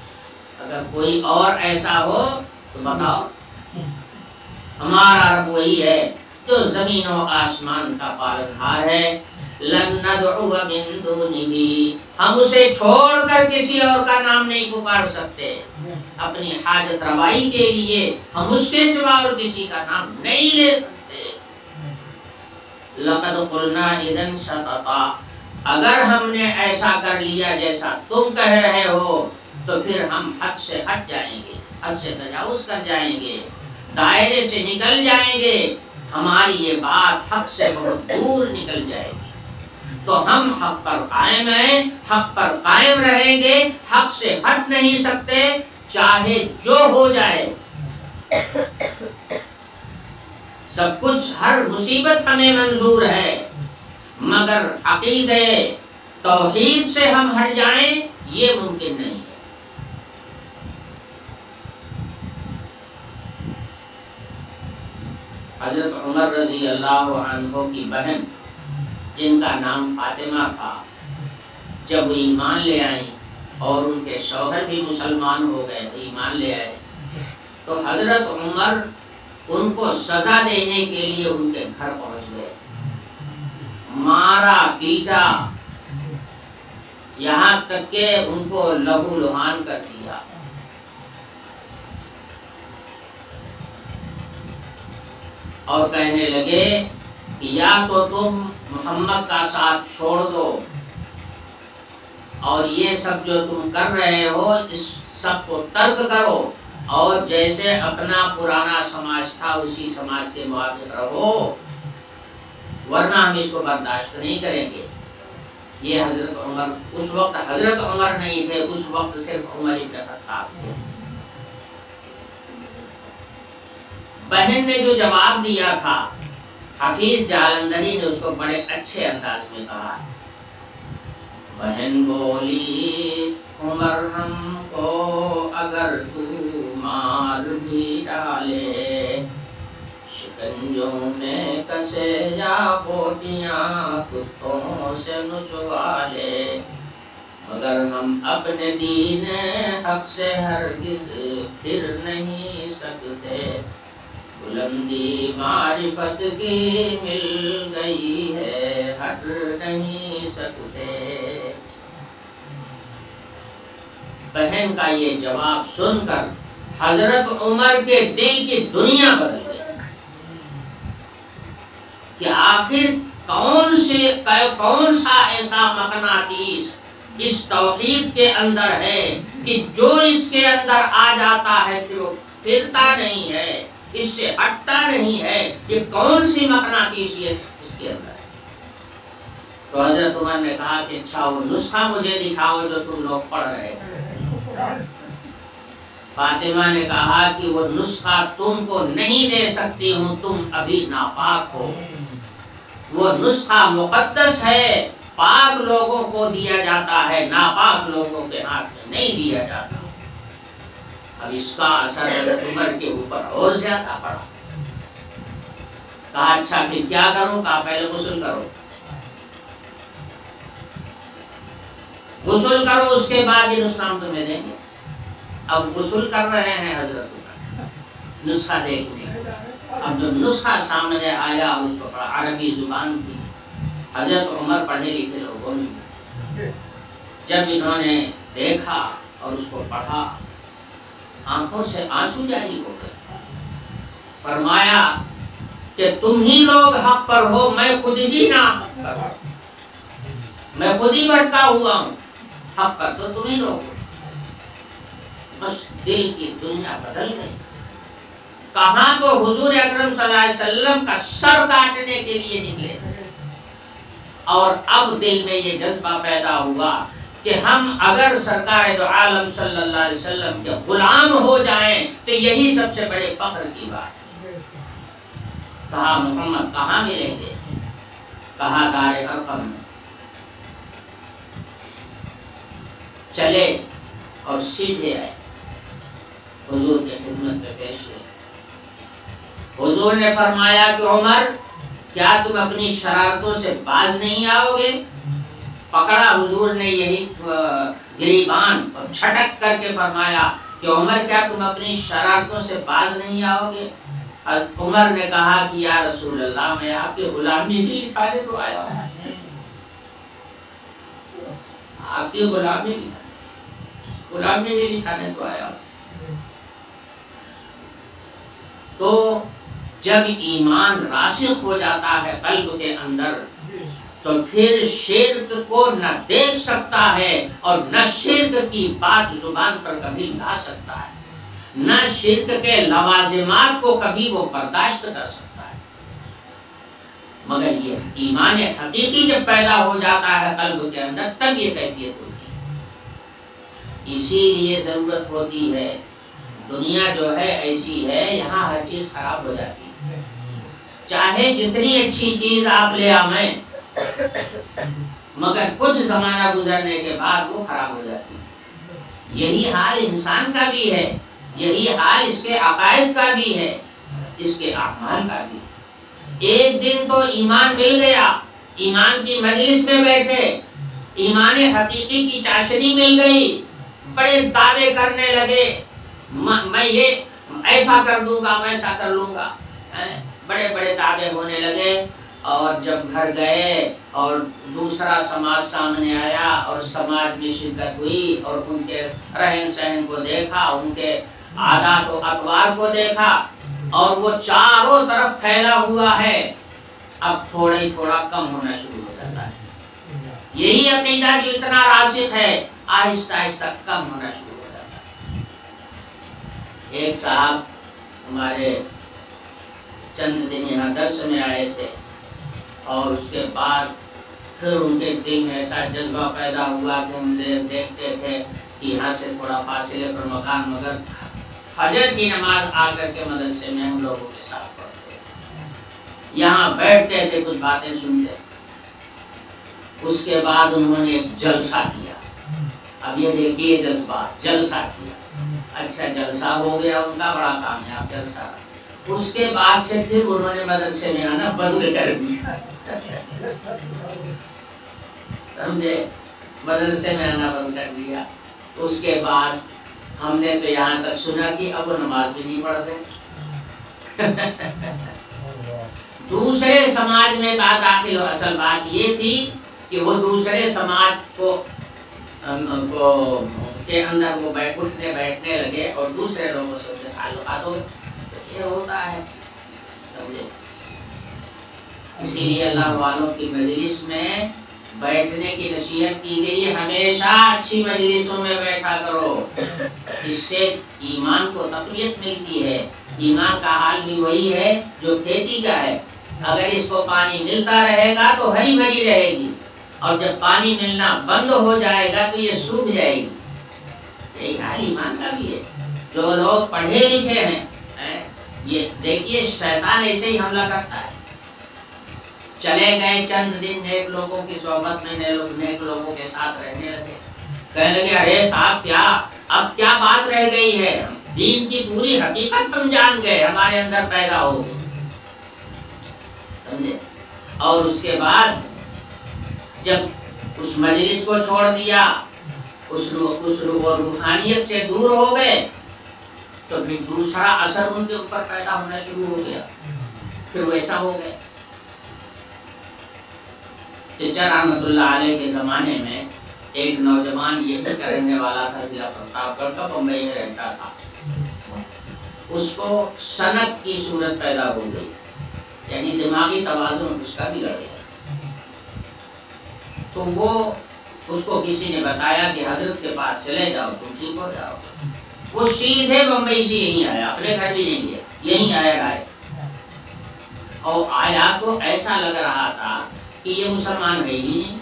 A: اگر کوئی اور ایسا ہو تو بتاؤ، ہمارا رب وہی ہے جو زمین و آسمان کا پالنہار ہے۔ لن ندعو من دونہ، ہم اسے چھوڑ کر کسی اور کا نام نہیں پکار سکتے، اپنی حاجت روائی کے لیے ہم اس کے سوا اور کسی کا نام نہیں لے سکتے۔ لقد قلنا اذا شططا، اگر ہم نے ایسا کر لیا جیسا تم کہہ رہے ہو تو پھر ہم حد سے ہٹ جائیں گے، حد سے تجاوز کر جائیں گے، دائرے سے نکل جائیں گے، ہماری یہ بات حق سے بہت دور نکل جائے گی۔ تو ہم حق پر قائم ہیں، حق پر قائم رہیں گے، حق سے ہٹ نہیں سکتے، چاہے جو ہو جائے۔ سب کچھ، ہر مصیبت ہمیں منظور ہے، مگر عقیدے توحید سے ہم ہٹ جائیں یہ ممکن نہیں ہے۔ حضرت عمر رضی اللہ عنہ کی بہن جن کا نام فاطمہ تھا، جب وہ ایمان لے آئیں اور ان کے شوہر بھی مسلمان ہو گئے، ایمان لے آئے، تو حضرت عمر ان کو سزا دینے کے لیے ان کے گھر پہنچ گئے، مارا پیٹا، یہاں تک کہ ان کو لہو لہان کر دیا۔ اور کہنے لگے کہ یا تو تم محمد کا ساتھ چھوڑ دو اور یہ سب جو تم کر رہے ہو اس سب کو ترک کرو، اور جیسے اپنا پرانا سماج تھا اسی سماج کے موافق رہو، ورنہ ہم اس کو برداشت نہیں کریں گے۔ یہ حضرت عمر، اس وقت حضرت عمر نہیں تھے، اس وقت صرف عمر ابن خطاب تھے۔ بہن نے جو جواب دیا تھا، حفیظ جالندری نے اس کو بڑے اچھے انداز میں کہا۔ بہن بولی عمر ہم کو اگر تو مار بھی ڈالے، شکنجوں میں کسے یا بوٹیاں کتوں سے نچوا لے، مگر ہم اپنے دین حق سے ہرگز پھر نہیں سکتے، بلندی معرفت کی مل گئی ہے ہٹ نہیں سکتے۔ بہن کا یہ جواب سن کر حضرت عمر کے دل کی دنیا بدل گئی کہ آخر کون سا ایسا مقناطیس اس توحید کے اندر ہے کہ جو اس کے اندر آ جاتا ہے پھر وہ پھرتا نہیں ہے، اس سے ہٹتا نہیں ہے، یہ کون سی مقناطیس اس کے اندر ہے۔ تو حضرت عمر نے کہا کہ اچھا وہ نسخہ مجھے دکھاؤ جو تم لوگ پڑھ رہے تھے۔ فاطمہ نے کہا کہ وہ نسخہ تم کو نہیں دے سکتی ہوں، تم ابھی ناپاک ہو، وہ نسخہ مقدس ہے، پاک لوگوں کو دیا جاتا ہے، ناپاک لوگوں کے ہاتھ میں نہیں دیا جاتا۔ اب اس کا اثر حضرت عمر کے اوپر اور زیادہ پڑا۔ کہا اچھا پھر کیا کروں؟ کہا پہلے غسل کرو، غسل کرو، اس کے بعد یہ نسخہ تمہیں دیں گے۔ اب غسل کر رہے ہیں حضرت عمر نسخہ دیکھنے، اب جو نسخہ سامنے آیا اس کو پڑھا، عربی زبان تھی، حضرت عمر پڑھے لکھے لوگوں نے جب انہوں نے دیکھا اور اس کو پڑھا، آنکھوں سے آنسو جاری ہو گئے۔ فرمایا کہ تم ہی لوگ حق پر ہو، میں خود ہی نہ حق پر ہوں، میں خود ہی بھٹکا ہوا ہوں، حق پر تو تم ہی لوگ ہو۔ بس دل کی دنیا بدل گئی۔ کہاں تو حضور اکرم صلی اللہ علیہ وسلم کا سر کاٹنے کے لیے نکلے، اور اب دل میں یہ جذبہ پیدا ہوا کہ ہم اگر سرکار دو عالم صلی اللہ علیہ وسلم کے غلام ہو جائیں تو یہی سب سے بڑے فخر کی بات ہے۔ کہا محمد کہاں ملیں گے؟ کہا دار ارقم میں۔ چلے اور سیدھے آئے، حضور کے خدمت میں پیش ہوئے۔ حضور نے فرمایا کہ عمر کیا تم اپنی شرارتوں سے باز نہیں آؤ گے؟ پکڑا حضور نے یہی گریبان اور چھٹک کر کے فرمایا کہ عمر کیا تم اپنی شرارتوں سے باز نہیں آؤ گے؟ عمر نے کہا کہ یا رسول اللہ میں آپ کی غلامی ہی دکھانے تو آیا ہوں، آپ کی غلامی ہی دکھانے تو آیا ہوں۔ تو جب ایمان راسخ ہو جاتا ہے قلب کے اندر تو پھر شرک کو نہ دیکھ سکتا ہے اور نہ شرک کی بات زبان پر کبھی لا سکتا ہے، نہ شرک کے لوازمات کو کبھی وہ برداشت کر سکتا ہے۔ مگر یہ ایمان حقیقی جب پیدا ہو جاتا ہے قلب کے اندر، تب یہ کیفیت ہوتی ہے۔ اسی لیے ضرورت ہوتی ہے، دنیا جو ہے ایسی ہے، یہاں ہر چیز خراب ہو جاتی ہے، چاہے جتنی اچھی چیز آپ لے آئیں، مگر کچھ زمانہ گزرنے کے بعد وہ خراب ہو جاتی ہے۔ یہی حال انسان کا بھی ہے، یہی حال اس کے عقائد کا بھی ہے، اس کے اعمال کا بھی ہے۔ ایک دن تو ایمان مل گیا، ایمان کی مجلس میں بیٹھے، ایمان حقیقی کی چاشنی مل گئی، بڑے دعوے کرنے لگے، میں یہ ایسا کر دوں گا، ویسا کر لوں گا، بڑے بڑے دعوے ہونے لگے۔ اور جب گھر گئے اور دوسرا سماج سامنے آیا اور سماج میں شرکت ہوئی اور ان کے رہن سہن کو دیکھا، ان کے عادات و اطوار کو دیکھا، اور وہ چاروں طرف پھیلا ہوا ہے، اب تھوڑا ہی تھوڑا کم ہونا شروع ہو جاتا ہے۔ یہی عقیدہ جو اتنا راسخ ہے، آہستہ آہستہ کم ہونا شروع ہو جاتا ہے۔ ایک صاحب ہمارے چند دن یہاں درس میں آئے تھے، اور اس کے بعد پھر ان کے دل میں ایسا جذبہ پیدا ہوا کہ ہم دیکھتے تھے کہ یہاں سے تھوڑا فاصلے پر مکان، مگر فجر کی نماز آ کر کے مدرسے میں ہم لوگوں کے ساتھ پڑھتے، یہاں بیٹھتے تھے، کچھ باتیں سنتے۔ اس کے بعد انہوں نے ایک جلسہ کیا۔ اب یہ دیکھیے جذبات، جلسہ کیا، اچھا جلسہ ہو گیا ان کا، بڑا کامیاب جلسہ۔ اس کے بعد سے پھر انہوں نے مدرسے میں آنا بند کر دیا، سمجھے، مدرسے میں آنا بند کر دیا۔ اس کے بعد ہم نے تو یہاں تک سنا کہ اب وہ نماز بھی نہیں پڑھتے، دوسرے سماج میں داخل ہو۔ اصل بات یہ تھی کہ وہ دوسرے سماج کو کے اندر وہ اٹھنے بیٹھنے لگے اور دوسرے لوگوں سے ان کے تعلقات ہو گئے۔ یہ ہوتا ہے، سمجھے۔ اسی لیے اللہ والوں کی مجلس میں بیٹھنے کی نصیحت کی گئی ہے، ہمیشہ اچھی مجلسوں میں بیٹھا کرو، اس سے ایمان کو تقویت ملتی ہے۔ ایمان کا حال بھی وہی ہے جو کھیتی کا ہے، اگر اس کو پانی ملتا رہے گا تو ہری بھری رہے گی، اور جب پانی ملنا بند ہو جائے گا تو یہ سوکھ جائے گی۔ یہی حال ایمان کا بھی ہے۔ جو لوگ پڑھے لکھے ہیں، یہ دیکھیے شیطان ایسے ہی حملہ کرتا ہے۔ چلے گئے چند دن نیک لوگوں کی صحبت میں، نیک لوگوں کے ساتھ رہنے لگے، کہنے لگے ارے صاحب کیا اب کیا بات رہ گئی ہے، دین کی پوری حقیقت ہم جان گئے، ہمارے اندر پیدا ہو گئی، سمجھے۔ اور اس کے بعد جب اس مجلس کو چھوڑ دیا، اس روحانیت سے دور ہو گئے، تو پھر دوسرا اثر ان کے اوپر پیدا ہونا شروع ہو گیا، پھر ویسا ہو گئے۔ چچا رحمت اللہ علیہ کے زمانے میں ایک نوجوان یہی کا رہنے والا تھا، ضلع پرتاپ گڑھ کا، بمبئی میں رہتا تھا۔ اس کو سنک کی صورت پیدا ہو گئی، یعنی دماغی توازن اس کا بگڑ گیا۔ تو وہ اس کو کسی نے بتایا کہ حضرت کے پاس چلے جاؤ، تم ٹھیک ہو جاؤ۔ وہ سیدھے بمبئی سے یہیں آیا، اپنے گھر بھی نہیں گیا، یہیں آیا ہے، اور آیا تو ایسا لگ رہا تھا کہ یہ مسلمان ہے ہی نہیں،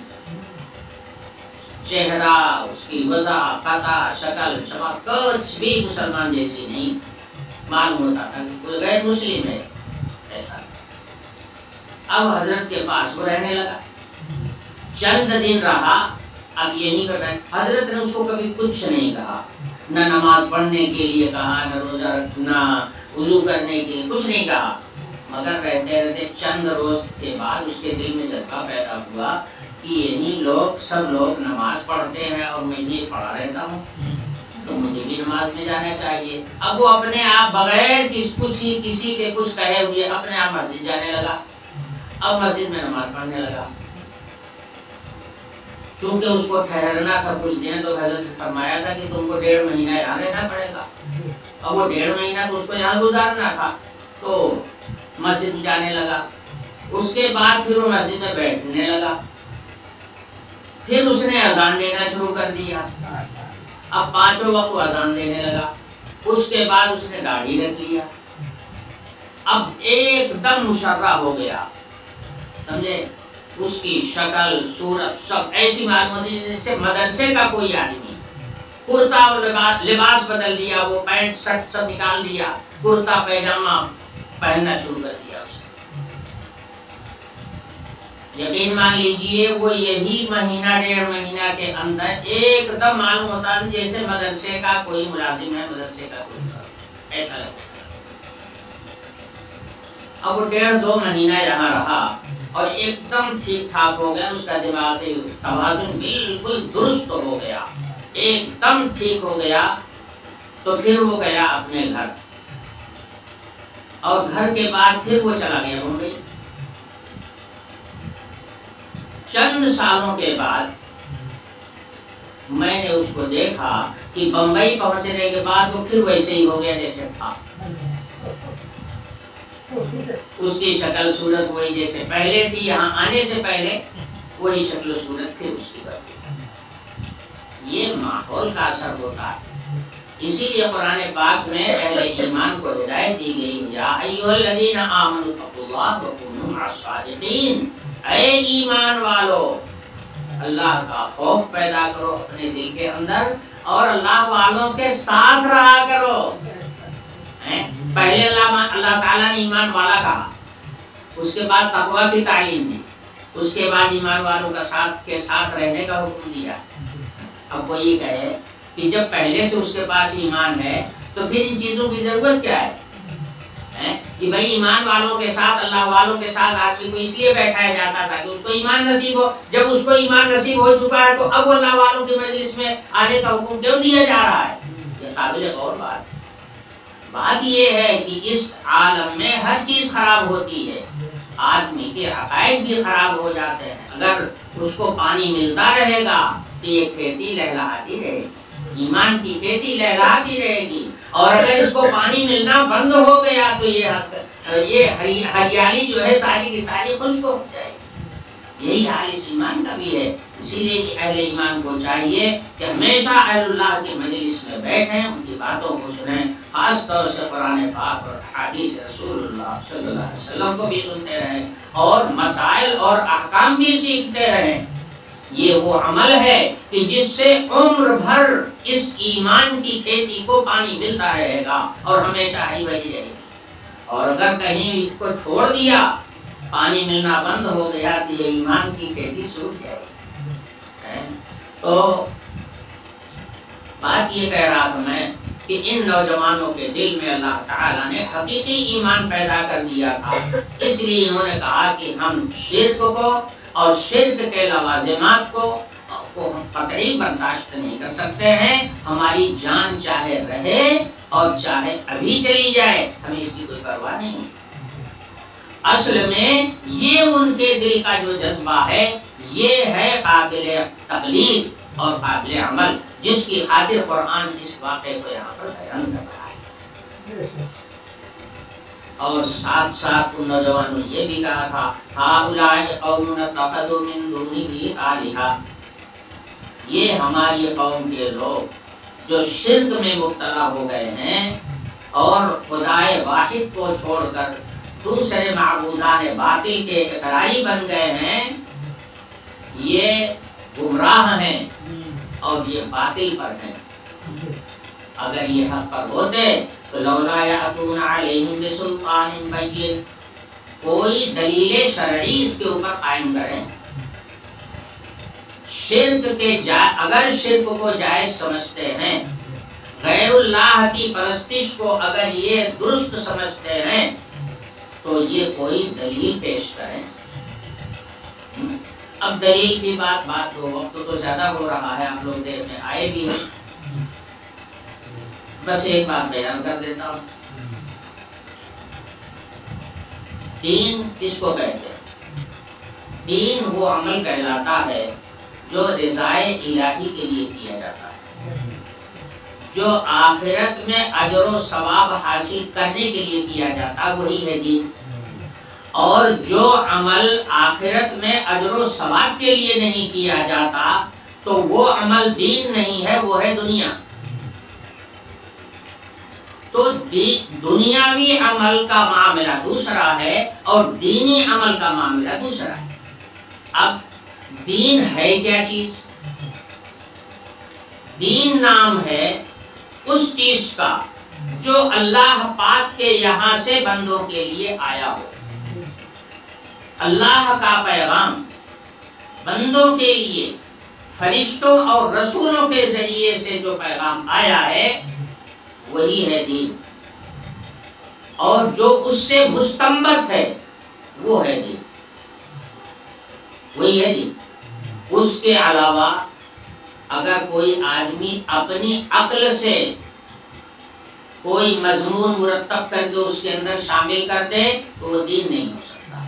A: چہرہ، اس کی وضع، قطع، شکل، شباب کچھ بھی مسلمان جیسی نہیں، معلوم ہوتا تھا کہ کوئی غیر مسلم ہے ایسا۔ اب حضرت کے پاس وہ رہنے لگا، چند دن رہا، اب یہیں پر حضرت نے اس کو کبھی کچھ نہیں کہا، نہ نماز پڑھنے کے لیے کہا، نہ روزہ رکھنا، وضو کرنے کے لیے کچھ نہیں کہا، مگر رہتے رہتے چند روز کے بعد اس کے دل میں جذبہ پیدا ہوا کہ یہی لوگ سب لوگ نماز پڑھتے ہیں اور میں یہ پڑھا رہتا ہوں، تو مجھے بھی نماز میں جانا چاہیے۔ اب وہ اپنے آپ بغیر کسی کے کچھ کہے ہوئے اپنے آپ مسجد جانے لگا، اب مسجد میں نماز پڑھنے لگا۔ چونکہ اس کو ٹھہرنا تھا کچھ دن، تو حضرت نے فرمایا تھا کہ تم کو 1.5 مہینہ یہاں رہنا پڑے گا۔ اب وہ 1.5 مہینہ تو اس کو یہاں گزارنا تھا، تو مسجد جانے لگا۔ اس کے بعد پھر وہ مسجد میں بیٹھنے لگا، پھر اس نے اذان دینا شروع کر دیا. اب 5 وقت اذان دینے لگا. اس کے بعد اس نے داڑھی رکھ لیا. اب ایک دم مشرہ ہو گیا, سمجھے. اس کی شکل صورت سب ایسی معلوم ہوتی جیسے مدرسے کا کوئی آدمی. کرتا اور لباس بدل دیا, وہ پینٹ شرٹ سب نکال دیا, کرتا پیجامہ پہننا شروع کر دیا اس نے. یقین مان لیجئے وہ یہی مہینہ 1.5 مہینہ کے اندر ایک دم معلوم ہوتا ہے جیسے مدرسے کا کوئی ملازم ہے, مدرسے کا کوئی فرد, ایسا لگتا ہے. اب وہ 1.5-2 مہینہ یہاں رہا اور ایک دم ٹھیک ٹھاک ہو گیا. اس کا دماغی توازن بالکل درست ہو گیا, ایک دم ٹھیک ہو گیا. تو پھر وہ گیا اپنے گھر, اور گھر کے بعد پھر وہ چلا گیا بمبئی. چند سالوں کے بعد میں نے اس کو دیکھا کہ بمبئی پہنچنے کے بعد وہ پھر ویسے ہی ہو گیا جیسے تھا. اس کی شکل صورت وہی جیسے پہلے تھی, یہاں آنے سے پہلے وہی شکل و صورت پھر اس کی بدلی. یہ ماحول کا اثر ہوتا ہے. اسی لیے قرآن پاک میں اہل ایمان کو ہدایت دی گئی, یا ایھا الذین آمنوا اتقوا اللہ وکونوا مع الصادقین. اے ایمان والو, اللہ کا خوف پیدا کرو اپنے دل کے اندر اور اللہ والوں کے ساتھ رہا کرو. پہلے اللہ تعالیٰ نے ایمان والا کہا, اس کے بعد تقویٰ کی تعلیم دی, اس کے بعد ایمان والوں کے ساتھ رہنے کا حکم دیا. اب وہ یہ کہے کہ جب پہلے سے اس کے پاس ایمان ہے تو پھر ان چیزوں کی ضرورت کیا ہے کہ بھائی ایمان والوں کے ساتھ, اللہ والوں کے ساتھ آدمی کو اس لیے بیٹھایا جاتا تھا کہ اس کو ایمان نصیب ہو. جب اس کو ایمان نصیب ہو چکا ہے تو اب اللہ والوں کی مجلس میں آنے کا حکم کیوں دیا جا رہا ہے؟ یہ قابل غور بات ہے. بات یہ ہے کہ اس عالم میں ہر چیز خراب ہوتی ہے, آدمی کے عقائد بھی خراب ہو جاتے ہیں. اگر اس کو پانی ملتا رہے گا تو یہ کھیتی لہلہاتی رہے گی, ایمان کی کھیتی لہلہاتی رہے گی. اور اگر اس کو پانی ملنا بند ہو گیا تو یہ ہریالی جو ہے ساری کی ساری خشک ہو جائے گی. یہی حال اس ایمان کا بھی ہے. اسی لیے کہ اہل ایمان کو چاہیے کہ ہمیشہ اہل اللہ کی مجلس میں بیٹھیں, ان کی باتوں کو سنیں, خاص طور سے قرآن پاک اور حدیث رسول اللہ صلی اللہ علیہ وسلم کو بھی سنتے رہیں اور مسائل اور احکام بھی سیکھتے رہیں. یہ وہ عمل ہے کہ جس سے عمر بھر اس ایمان کی کھیتی کو پانی ملتا رہے گا اور ہمیشہ ہری بھری رہے گی. اور اگر کہیں اس کو چھوڑ دیا, پانی ملنا بند ہو گیا تو یہ ایمان کی کھیتی سوکھ جائے گی. تو بات یہ کہہ رہا تھا میں کہ ان نوجوانوں کے دل میں اللہ تعالیٰ نے حقیقی ایمان پیدا کر دیا تھا. اس لیے انہوں نے کہا کہ ہم شرک کو اور شرک کے لوازمات کو ہم قطعی برداشت نہیں کر سکتے ہیں. ہماری جان چاہے رہے اور چاہے ابھی چلی جائے, ہمیں اس کی کوئی پرواہ نہیں. اصل میں یہ ان کے دل کا جو جذبہ ہے یہ ہے قابل تقلید اور قابل عمل, جس کی خاطر قرآن اس واقعے کو یہاں پر بیان کر رہا ہے. اور ساتھ ساتھ ان نوجوانوں نے یہ بھی کہا تھا, ہؤلاء قوم اتخذوا من دونه آلہۃ, یہ ہماری قوم کے لوگ جو شرک میں مبتلا ہو گئے ہیں اور خدائے واحد کو چھوڑ کر دوسرے معبودان باطل کے اقراری بن گئے ہیں, یہ گمراہ ہیں اور یہ باطل پر ہیں. اگر یہ حق پر ہوتے تو لولا یاتون علیہم بسلطان بین, کوئی دلیل شرعی اس کے اوپر قائم کریں. اگر شرک کو جائز سمجھتے ہیں, غیر اللہ کی پرستش کو اگر یہ درست سمجھتے ہیں تو یہ کوئی دلیل پیش کریں. اب دلیل کی بات ہو, وقت تو زیادہ ہو رہا ہے, آپ لوگ دیر میں آئے بھی ہیں, بس ایک بات بیان کر دیتا ہوں. دین کس کو کہتے ہیں؟ دین وہ عمل کہلاتا ہے جو رضائے الہی کے لیے کیا جاتا ہے, جو آخرت میں اجر و ثواب حاصل کرنے کے لیے کیا جاتا ہے, وہی ہے دین. اور جو عمل آخرت میں اجر و ثواب کے لیے نہیں کیا جاتا تو وہ عمل دین نہیں ہے، وہ ہے دنیا۔ تو دنیاوی عمل کا معاملہ دوسرا ہے اور دینی عمل کا معاملہ دوسرا ہے۔ اب دین ہے کیا چیز؟ دین نام ہے اس چیز کا جو اللہ پاک کے یہاں سے بندوں کے لیے آیا ہو۔ اللہ کا پیغام بندوں کے لیے فرشتوں اور رسولوں کے ذریعے سے جو پیغام آیا ہے وہی ہے دین، اور جو اس سے مستنبت ہے وہ ہے دین، وہی ہے دین۔ اس کے علاوہ اگر کوئی آدمی اپنی عقل سے کوئی مضمون مرتب کر کے اس کے اندر شامل کر دے تو وہ دین نہیں ہو سکتا۔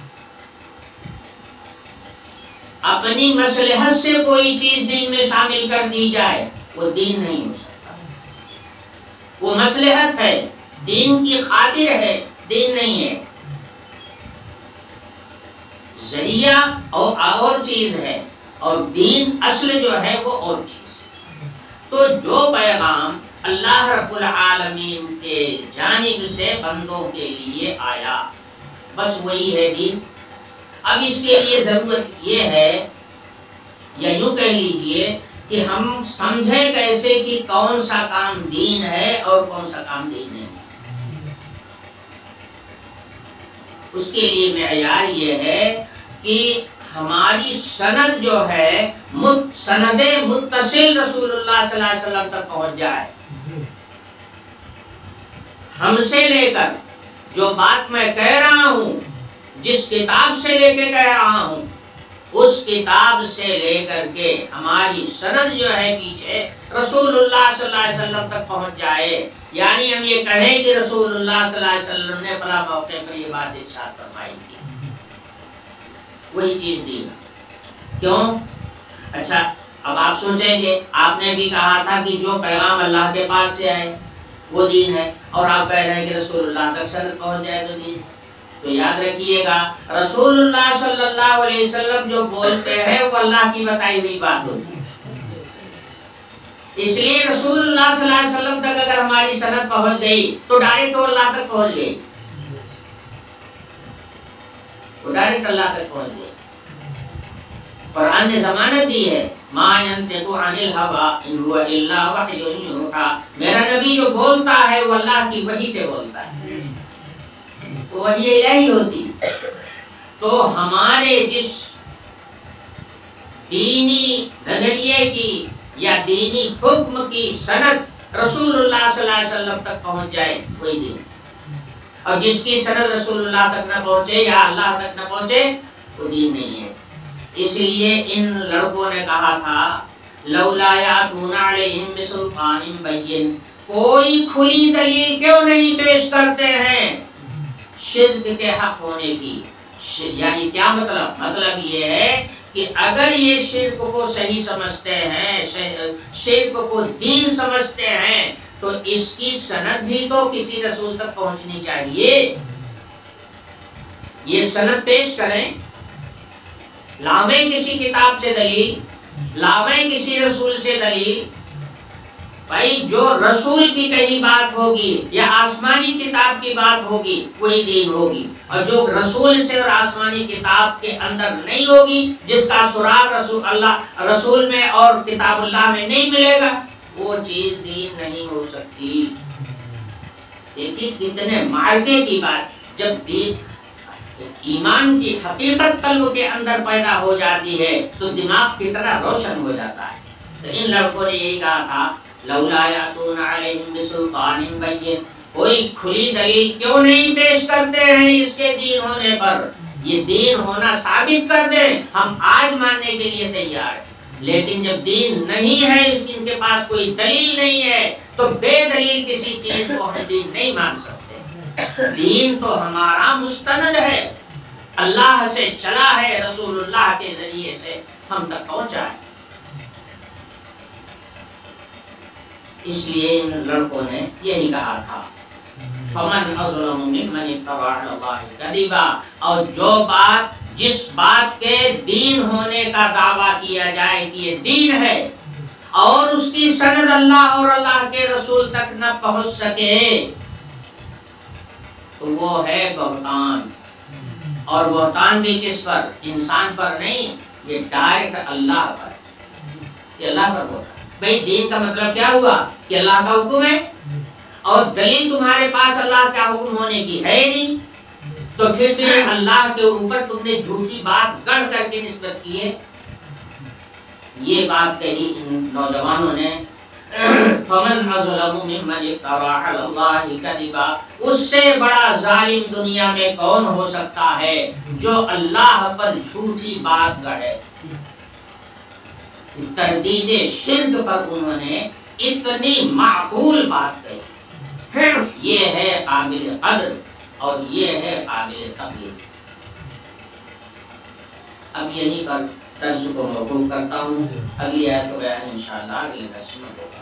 A: اپنی مصلحت سے کوئی چیز دین میں شامل کر دی جائے وہ دین نہیں ہو سکتا۔ وہ مصلحت ہے، دین کی خاطر ہے، دین نہیں ہے۔ ذریعہ اور چیز ہے اور دین اصل جو ہے وہ اور چیز ہے۔ تو جو پیغام اللہ رب العالمین کے جانب سے بندوں کے لیے آیا بس وہی ہے دین۔ اب اس کے لیے ضرورت یہ ہے، یا یوں کہہ لیجئے کہ ہم سمجھیں کیسے کہ کون سا کام دین ہے اور کون سا کام دین نہیں۔ اس کے لیے معیار یہ ہے کہ ہماری سند جو ہے سند متصل رسول اللہ صلی اللہ علیہ وسلم تک پہنچ جائے۔ ہم سے لے کر جو بات میں کہہ رہا ہوں، جس کتاب سے لے کے کہہ رہا ہوں، اس کتاب سے لے کر کے ہماری سند جو ہے پیچھے رسول اللہ صلی اللہ علیہ وسلم تک پہنچ جائے۔ یعنی ہم یہ کہیں کہ رسول اللہ صلی اللہ علیہ وسلم نے فلاں موقع پر یہ بات ارشاد فرمائی تھی، وہی چیز دی۔ کیوں؟ اچھا اب آپ سوچیں گے، آپ نے بھی کہا تھا کہ جو پیغام اللہ کے پاس سے آئے وہ دین ہے، اور آپ کہہ رہے ہیں کہ رسول اللہ تک سند پہنچ جائے تو دین ہے۔ تو یاد رکھیے گا رسول اللہ صلی اللہ علیہ وسلم جو بولتے ہیں وہ اللہ کی بتائی ہوئی بات ہوتی ہے۔ اس لیے رسول اللہ صلی اللہ علیہ وسلم تک اگر ہماری سند پہنچ گئی تو ڈائریکٹ وہ اللہ تک پہنچ گئی، وہ ڈائریکٹ اللہ تک پہنچ گئی۔ قرآن نے ضمانت دی ہے، ما ينطق عن الهوى ان هو الا وحی یوحی، میرا نبی جو بولتا ہے وہ اللہ کی وحی سے بولتا ہے، وہ وحی الہی ہوتی۔ تو ہمارے جس دینی نظریے کی یا دینی حکم کی سند رسول اللہ صلی اللہ علیہ وسلم تک پہنچ جائے وہی دین، اور جس کی سند رسول اللہ تک نہ پہنچے یا اللہ تک نہ پہنچے وہ دین نہیں ہے۔ اس لیے ان لڑکوں نے کہا تھا لولا یاتون علیہم بسلطان بین، کوئی کھلی دلیل کیوں نہیں پیش کرتے ہیں شرک کے حق ہونے کی۔ یعنی کیا مطلب؟ مطلب یہ ہے کہ اگر یہ شرک کو صحیح سمجھتے ہیں، شرک کو دین سمجھتے ہیں، تو اس کی سند بھی تو کسی رسول تک پہنچنی چاہیے۔ یہ سند پیش کریں، لاویں کسی کتاب سے دلیل، لاویں کسی رسول سے دلیل۔ بھائی جو رسول کی کہی بات ہوگی یا آسمانی کتاب کی بات ہوگی وہی دین ہوگی، اور جو رسول سے اور آسمانی کتاب کے اندر نہیں ہوگی، جس کا سراغ رسول میں اور کتاب اللہ میں نہیں ملے گا، وہ چیز دین نہیں ہو سکتی۔ دیکھیے کتنے معرکے کی بات، جب دین ایمان کی حقیقت قلب کے اندر پیدا ہو جاتی ہے تو دماغ کتنا روشن ہو جاتا ہے۔ تو ان لڑکوں نے یہی کہا تھا لولا یاتون علیہم بسلطان بین، کوئی کھلی دلیل کیوں نہیں پیش کرتے ہیں اس کے دین ہونے پر؟ یہ دین ہونا ثابت کر دیں، ہم آج ماننے کے لیے تیار ہیں۔ لیکن جب دین نہیں ہے، ان کے پاس کوئی دلیل نہیں ہے، تو بے دلیل کسی چیز کو ہم دین نہیں مان سکتے۔ دین تو ہمارا مستند ہے، اللہ سے چلا ہے، رسول اللہ کے ذریعے سے ہم تک پہنچا ہے۔ اس لیے ان لڑکوں نے یہی کہا تھا فمن اظلم ممن افترى على الله كذبا، اور جو بات جس بات کے دین ہونے کا دعویٰ کیا جائے کہ یہ دین ہے اور اس کی سند اللہ اور اللہ کے رسول تک نہ پہنچ سکے تو وہ ہے بہتان. اور بہتان بھی کس پر؟ انسان پر نہیں، یہ ڈائریکٹ اللہ پر، کہ اللہ پر بہتان. بھئی دین کا مطلب کیا ہوا؟ کہ اللہ کا حکم ہے، اور دلیل تمہارے پاس اللہ کا حکم ہونے کی ہے نہیں، تو پھر تمہیں اللہ کے اوپر تم نے جھوٹی بات گڑھ کر کے نسبت کی ہے. یہ بات کہی ان نوجوانوں نے. فمن اظلم ممن افترى على الله كذبا، اس سے بڑا ظالم دنیا میں کون ہو سکتا ہے جو اللہ پر جھوٹی بات گڑھے. تردید شرک پر انہوں نے اتنی معقول بات کہی. یہ ہے قابل قدر اور یہ ہے قابل تقلید. اب یہیں پر درس کو موقوف کرتا ہوں. اگلی آیت کو بیان انشاءاللہ اگلے درس میں ہوگا.